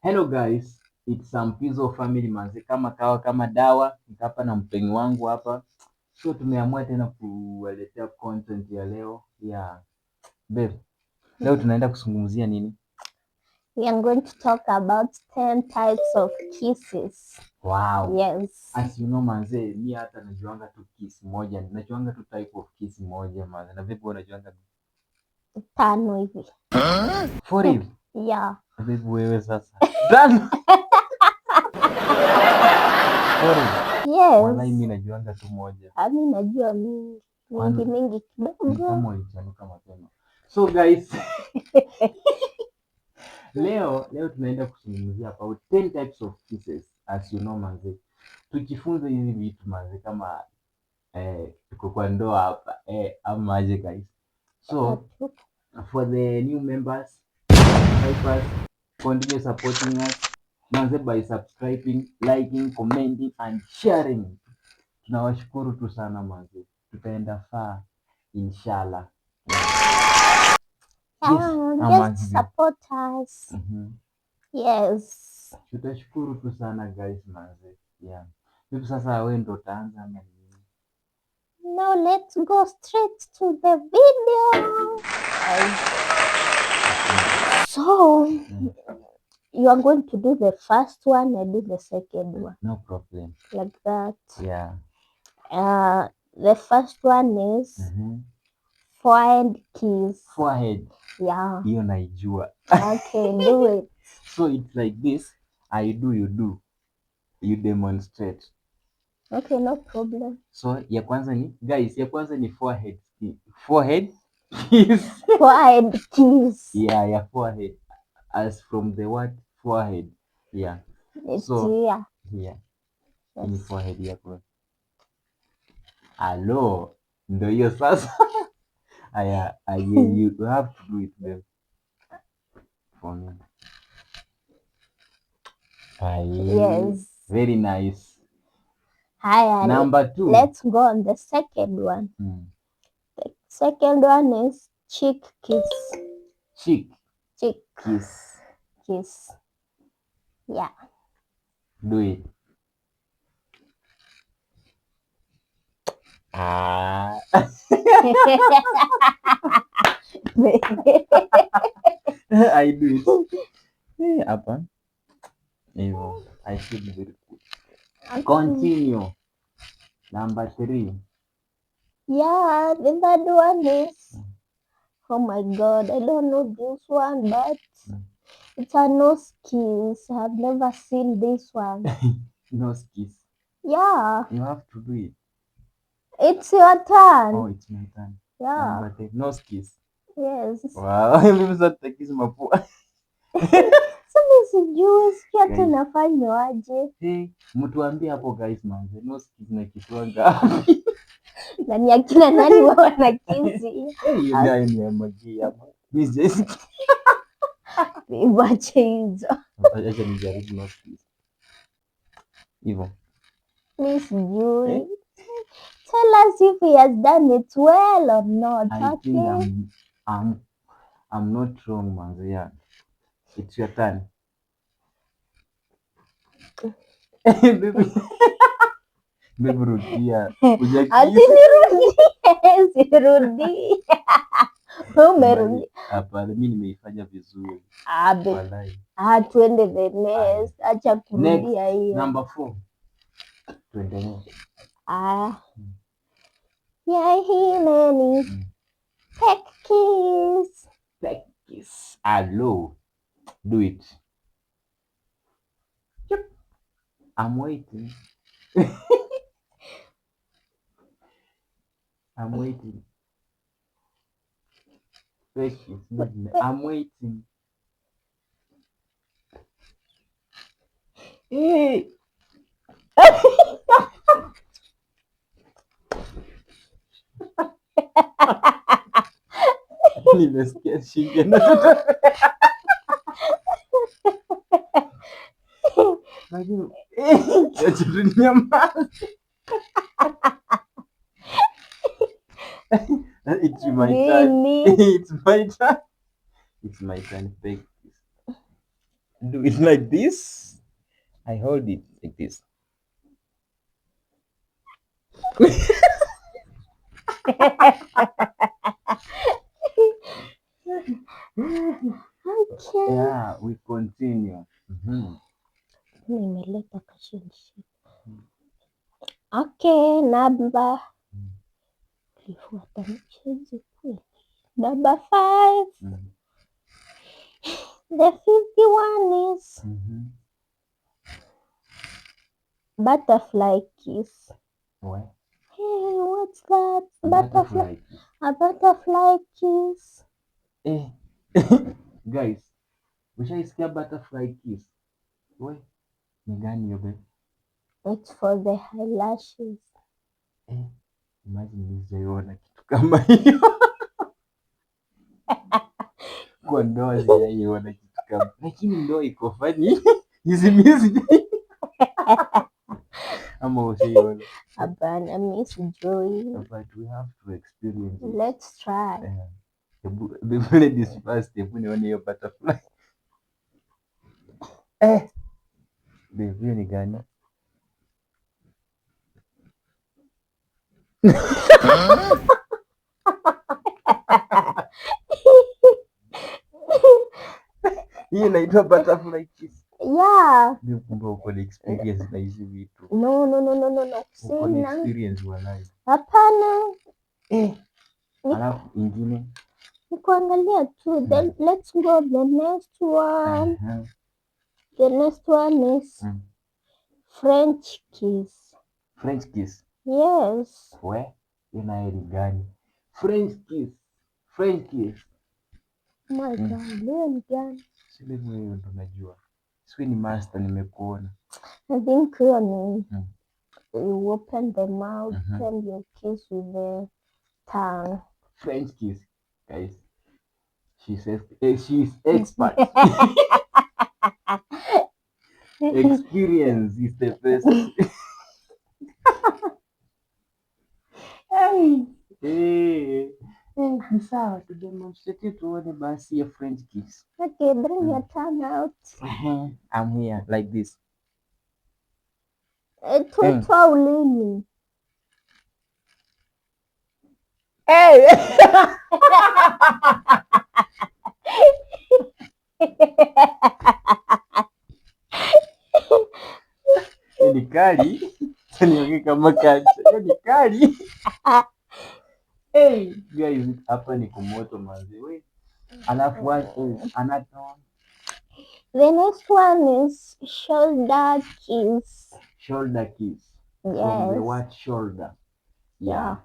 Hello guys, it's Sampizo family manze, kama kawa kama dawa, niko hapa na mpenzi wangu hapa. So tumeamua tena kuwaletea content ya leo. Babe, leo tunaenda kuzungumzia nini? We are going to talk about 10 types of kisses. Wow. Yes. As you know manze, mi hata najuanga tu kiss moja, najuanga tu type of kiss moja manze. Na vipi unajuanga? 5 hivi. For real? Yeah. Babe wewe sasa. Done. For real? Yes. Wallahi mi najuanga tu moja. Ami najua mingi kidogo. Kama ulichanuka mapema. So guys, leo tunaenda kuzungumzia about 10 types of kisses. As you know manze, tujifunze hizi vitu manze, kama tuko kwa ndoa hapa ama aje guys. So for the new members, help us continue supporting us manze by subscribing, liking, commenting and sharing. Tunawashukuru tu sana manze, tutaenda far inshallah. Just support us. Yes. Tutashukuru tu sana guys manze. Yeah. Hivi sasa wewe ndo utaanza ama nini? Now let's go straight to the video. So, you are going to do the first one and do the second one. No problem. Like that. Yeah. The first one is forehead kiss. Forehead. Yeah. Hiyo naijua. Okay, do it. So it's like this. I do, you do. You demonstrate. Okay, no problem. So ya kwanza ni guys, ya kwanza ni forehead. Forehead kiss. Forehead kiss. Yeah, ya forehead. As from the word forehead. Yeah. It's so here. Yeah. Yes. Ni forehead yako. Alo, ndo hiyo sasa. Aya, you have to do it then. For me. Yes. Very nice. Hi, Number 2. Let's go on the second one. The second one is cheek kiss. Cheek. Cheek. Kiss. Kiss. Yeah. Do it. I do it. Hapa. Hivyo. I feel very good. Continue. Number 3. Yeah, the third one is, oh my god, I don't know this one, but it's a nose kiss. I've never seen this one. Nose kiss. Yeah. You have to do it. It's your turn. Oh, it's my turn. Yeah. Number 3. Nose kiss. Yes. Wow, mimi sasa takizi mapua. Sasa sijui sikia tunafanya aje. Mtuambie hapo guys manze. Nose kiss na kiswanga. Na ni akina nani wao wanakizi? Hiyo ndio ni ya magia hapa. Mimi sijasikia. Wache hizo. Acha nijaribu nose kiss. Hivyo. Mimi sijui. Tell us if he has done it well or not. I think I'm not wrong manze. Yeah. It's your turn. Baby rudia. Sirudi. Umerudi. Hapana, mimi nimeifanya vizuri. Wallahi. Tuende the next. Acha kurudia hiyo. Number 4. Tuendelee. Yeah, he nani. Peck kiss. Peck kiss. Hello. Do it. Yep. I'm waiting. I'm waiting. Peck kiss. I'm waiting. Hey. Nimesikia shinge na It's my turn. It's my turn. It's my turn. do it like this. I hold it like this. Okay. Yeah, we continue. Nimeleta kashimshi. Okay, namba. Lifuata mchezo kweli. Number 5. The 51 is butterfly kiss. What? Hey, what's that? Butterfly kiss. A butterfly kiss. Guys, ushaisikia butterfly kiss? We, ni gani hiyo babe? It's for the eyelashes. Imagine nizaiona kitu kama hiyo. Kwa ndoa sijaiona kitu kama, lakini ndoa iko fani hizi miezi ama usaiona. Hapana, mimi sijui. But we have to experience it. Let's try. Before ladies first, hebu nione hiyo butterfly. Babe, hiyo ni gani? Hii inaitwa butterfly kiss. Yeah. Kumbe uko na experience na hizi vitu. No. Uko na experience walahi. Hapana. Alafu ingine Nikuangalia tu. Then let's go the next one. The next one is French kiss. French kiss. Yes. We, ina ni gani? French kiss. French kiss. My God, leo ni gani? Sile wewe ndo najua. Siwe ni master nimekuona. I think you open the mouth and you kiss with the tongue. French kiss, guys. She says she's expert. Experience is the best. Ni sawa, tu demonstrate tuone basi ya French kiss. Okay, bring your tongue out. I'm here like this. Tutoa ulimi. Ni kali. Niongee kama kancha. Ni kali. Guys, hapa ni kumoto manzi. We. Alafu another one. The next one is shoulder kiss. Shoulder kiss. Yes. From the what shoulder. Yeah.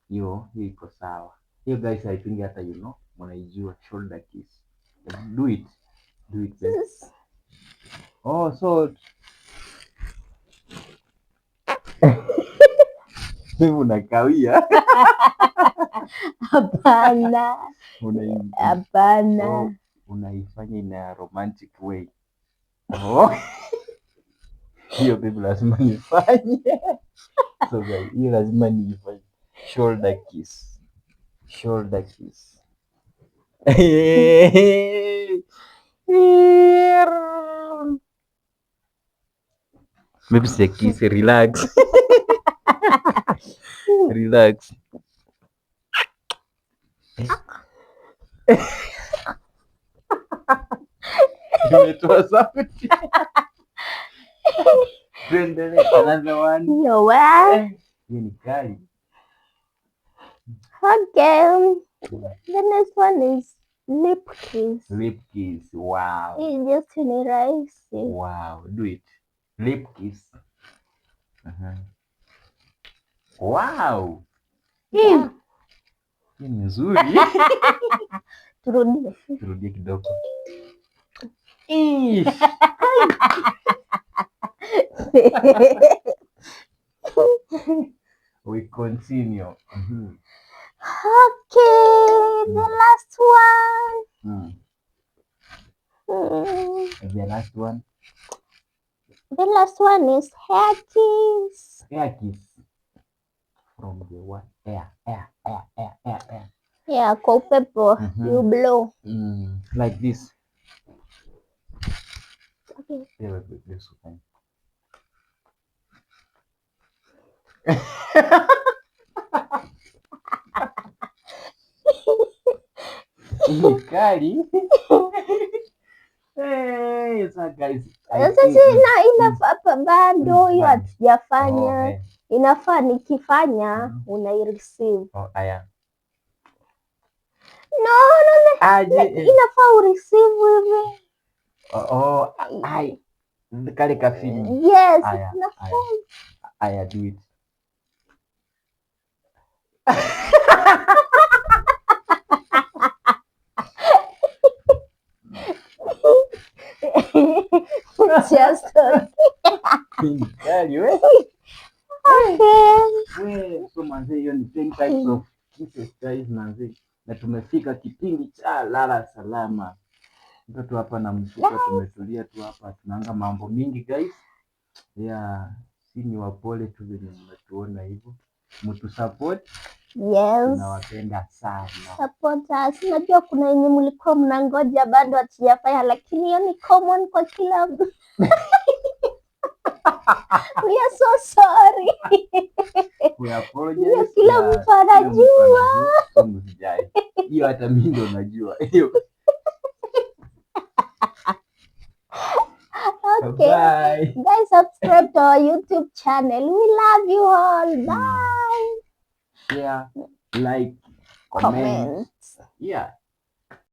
Hiyo iko sawa. Hiyo guys, I think hata mnaijua shoulder kiss. Do it. Do it. Yes. Oh, so wewe unakawia. Hapana. Hapana. Unaifanya ina romantic way. Hiyo baby lazima nifanye. So guys, hiyo lazima nifanye. Shoulder kiss. Shoulder kiss. Maybe say kiss, relax. Relax. Imetoa sauti. Tuendelee, another one. No way. Hiyo ni kali. Okay. The next one is lip kiss. Lip kiss. Wow. It's just in rice. Wow. Do it. Lip kiss. Wow. Yeah. Hii ni nzuri. Turudie kidogo. We continue. Okay, the last one. The last one. The last one is hair kiss. Hair kiss. From the what? Air. Yeah, kwa upepo. You blow. Like this. Okay. Wewe usukani. Ni kali. So guys, Sasa inafaa bado hiyo hatujafanya. Inafaa nikifanya unaireceive. Aya. No, inafaa ureceive hivi. Ai. Kale kafini. Yes. Aya, do it. Just so manze, hiyo ni 10 types of kisses guys manze, na tumefika kipindi cha lala salama. Mtoto hapa na mshuka, tumetulia tu hapa, tunaanga mambo mingi guys. Si ni wapole tu venye mmetuona hivyo, mtu support. Yes, tunawapenda sana. Support us. Najua kuna yenye mlikuwa mnangoja bado hatujafanya, lakini hiyo ni common kwa kila mtu. We are so sorry. We apologize. Kila mtu anajua. Hiyo hata mimi ndo najua. Hiyo. Okay. Bye. Guys, subscribe to our YouTube channel. We love you all. Bye. Share, like, comment. Yeah.